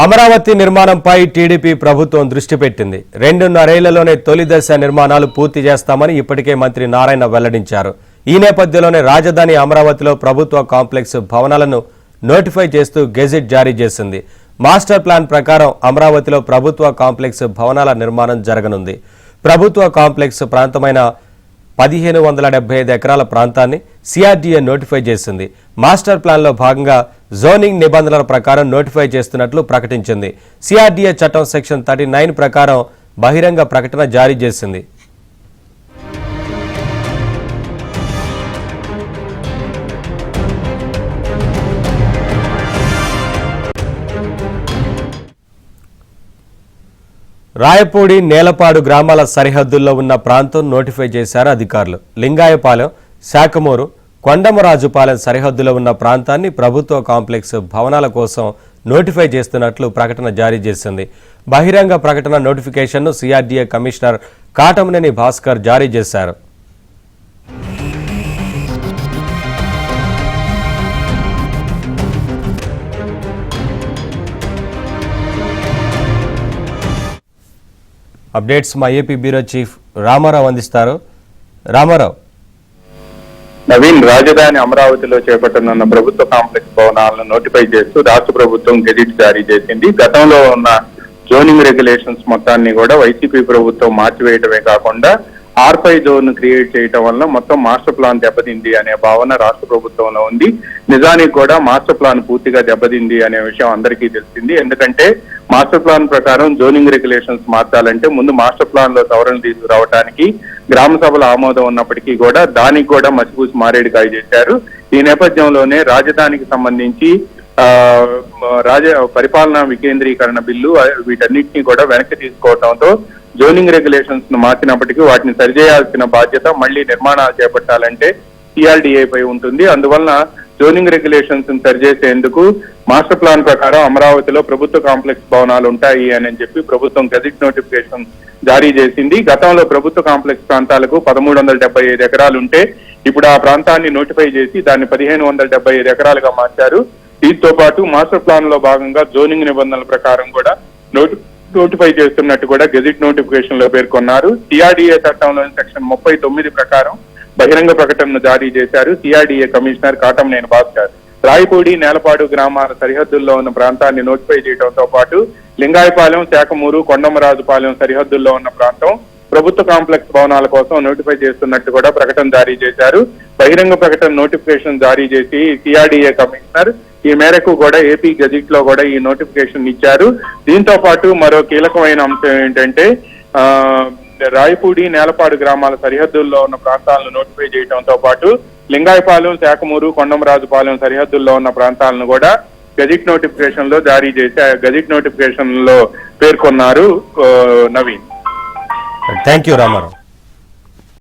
అమరావతి నిర్మాణంపై టీడీపీ ప్రభుత్వం దృష్టి పెట్టింది. 2.5 ఏళ్లలోనే తొలి దశ నిర్మాణాలు పూర్తి చేస్తామని ఇప్పటికే మంత్రి నారాయణ వెల్లడించారు. ఈ నేపథ్యంలోనే రాజధాని అమరావతిలో ప్రభుత్వ కాంప్లెక్స్ భవనాలను నోటిఫై చేస్తూ గెజిట్ జారీ చేసింది. మాస్టర్ ప్లాన్ ప్రకారం అమరావతిలో ప్రభుత్వ కాంప్లెక్స్ భవనాల నిర్మాణం జరగనుంది. ప్రభుత్వ కాంప్లెక్స్ ప్రాంతమైన 1575 ఎకరాల ప్రాంతాన్ని సిఆర్డీఏ నోటిఫై చేసింది. మాస్టర్ ప్లాన్లో భాగంగా జోనింగ్ నిబంధనల ప్రకారం నోటిఫై చేస్తున్నట్లు ప్రకటించింది. సిఆర్డీఏ చట్టం సెక్షన్ 39 ప్రకారం బహిరంగ ప్రకటన జారీ చేసింది. రాయపూడి నేలపాడు గ్రామాల సరిహద్దుల్లో ఉన్న ప్రాంతం నోటిఫై చేశారు అధికారులు. లింగాయపాలెం, శాఖమూరు, కొండమరాజుపాలెం సరిహద్దులో ఉన్న ప్రాంతాన్ని ప్రభుత్వ కాంప్లెక్స్ భవనాల కోసం నోటిఫై చేస్తున్నట్లు ప్రకటన జారీ చేసింది. బహిరంగ ప్రకటన నోటిఫికేషన్ను సిఆర్డీఏ కమిషనర్ కాటమనేని భాస్కర్ జారీ చేశారు. అప్డేట్స్ మా ఏపీ బ్యూరో చీఫ్ రామారావు అందిస్తారు. రామారావు. నవీన్, రాజధాని అమరావతిలో చేపట్టనున్న ప్రభుత్వ కాంప్లెక్స్ భవనాలను నోటిఫై చేస్తూ రాష్ట్ర ప్రభుత్వం గెజిట్ జారీ చేసింది. గతంలో ఉన్న జోనింగ్ రెగ్యులేషన్స్ మొత్తాన్ని కూడా వైసీపీ ప్రభుత్వం మార్చివేయటమే కాకుండా R5 జోన్ క్రియేట్ చేయటం వల్ల మొత్తం మాస్టర్ ప్లాన్ దెబ్బతింది అనే భావన రాష్ట్ర ప్రభుత్వంలో ఉంది. నిజానికి కూడా మాస్టర్ ప్లాన్ పూర్తిగా దెబ్బతింది అనే విషయం అందరికీ తెలిసింది. ఎందుకంటే మాస్టర్ ప్లాన్ ప్రకారం జోనింగ్ రెగ్యులేషన్స్ మార్చాలంటే ముందు మాస్టర్ ప్లాన్ లో సవరణ తీసుకురావడానికి గ్రామ సభల ఆమోదం ఉన్నప్పటికీ కూడా దానికి కూడా మసిపూసి మారేడుకాయ చేశారు. ఈ నేపథ్యంలోనే రాజధానికి సంబంధించి పరిపాలనా వికేంద్రీకరణ బిల్లు వీటన్నిటినీ కూడా వెనక్కి తీసుకోవడంతో జోనింగ్ రెగ్యులేషన్స్ ను మార్చినప్పటికీ వాటిని సరిచేయాల్సిన బాధ్యత మళ్లీ నిర్మాణాలు చేపట్టాలంటే సిఆర్డీఏ పై ఉంటుంది. అందువలన జోనింగ్ రెగ్యులేషన్స్ సరిచేసేందుకు మాస్టర్ ప్లాన్ ప్రకారం అమరావతిలో ప్రభుత్వ కాంప్లెక్స్ భవనాలు ఉంటాయి అని చెప్పి ప్రభుత్వం గెజిట్ నోటిఫికేషన్ జారీ చేసింది. గతంలో ప్రభుత్వ కాంప్లెక్స్ ప్రాంతాలకు 1375 ఎకరాలు ఉంటే ఇప్పుడు ఆ ప్రాంతాన్ని నోటిఫై చేసి దాన్ని 1575 ఎకరాలుగా మార్చారు. దీంతో పాటు మాస్టర్ ప్లాన్ లో భాగంగా జోనింగ్ నిబంధనల ప్రకారం కూడా నోటిఫై చేస్తున్నట్టు కూడా గెజిట్ నోటిఫికేషన్ లో పేర్కొన్నారు. సిఆర్డీఏ చట్టంలోని సెక్షన్ 39 ప్రకారం బహిరంగ ప్రకటనను జారీ చేశారు సిఆర్డీఏ కమిషనర్ కాటమనేని భాస్కర్. రాయపూడి, నేలపాడు గ్రామాల సరిహద్దుల్లో ఉన్న ప్రాంతాన్ని నోటిఫై చేయడంతో పాటు లింగాయపాలెం, శాఖమూరు, కొండమరాజుపాలెం సరిహద్దుల్లో ఉన్న ప్రాంతం ప్రభుత్వ కాంప్లెక్స్ భవనాల కోసం నోటిఫై చేస్తున్నట్టు కూడా ప్రకటన జారీ చేశారు. బహిరంగ ప్రకటన నోటిఫికేషన్ జారీ చేసి సిఆర్డీఏ కమిషనర్ ఈ మేరకు కూడా ఏపీ గెజిట్ లో కూడా ఈ నోటిఫికేషన్ ఇచ్చారు. దీంతో పాటు మరో కీలకమైన అంశం ఏంటంటే రాయపూడి, నేలపాడు గ్రామాల సరిహద్దుల్లో ఉన్న ప్రాంతాలను నోటిఫై చేయడంతో పాటు లింగాయపాలెం, శాఖమూరు, కొండమరాజుపాలెం సరిహద్దుల్లో ఉన్న ప్రాంతాలను కూడా గెజిట్ నోటిఫికేషన్ లో జారీ చేసి గెజిట్ నోటిఫికేషన్ లో పేర్కొన్నారు. నవీన్. Thank you Ramarao.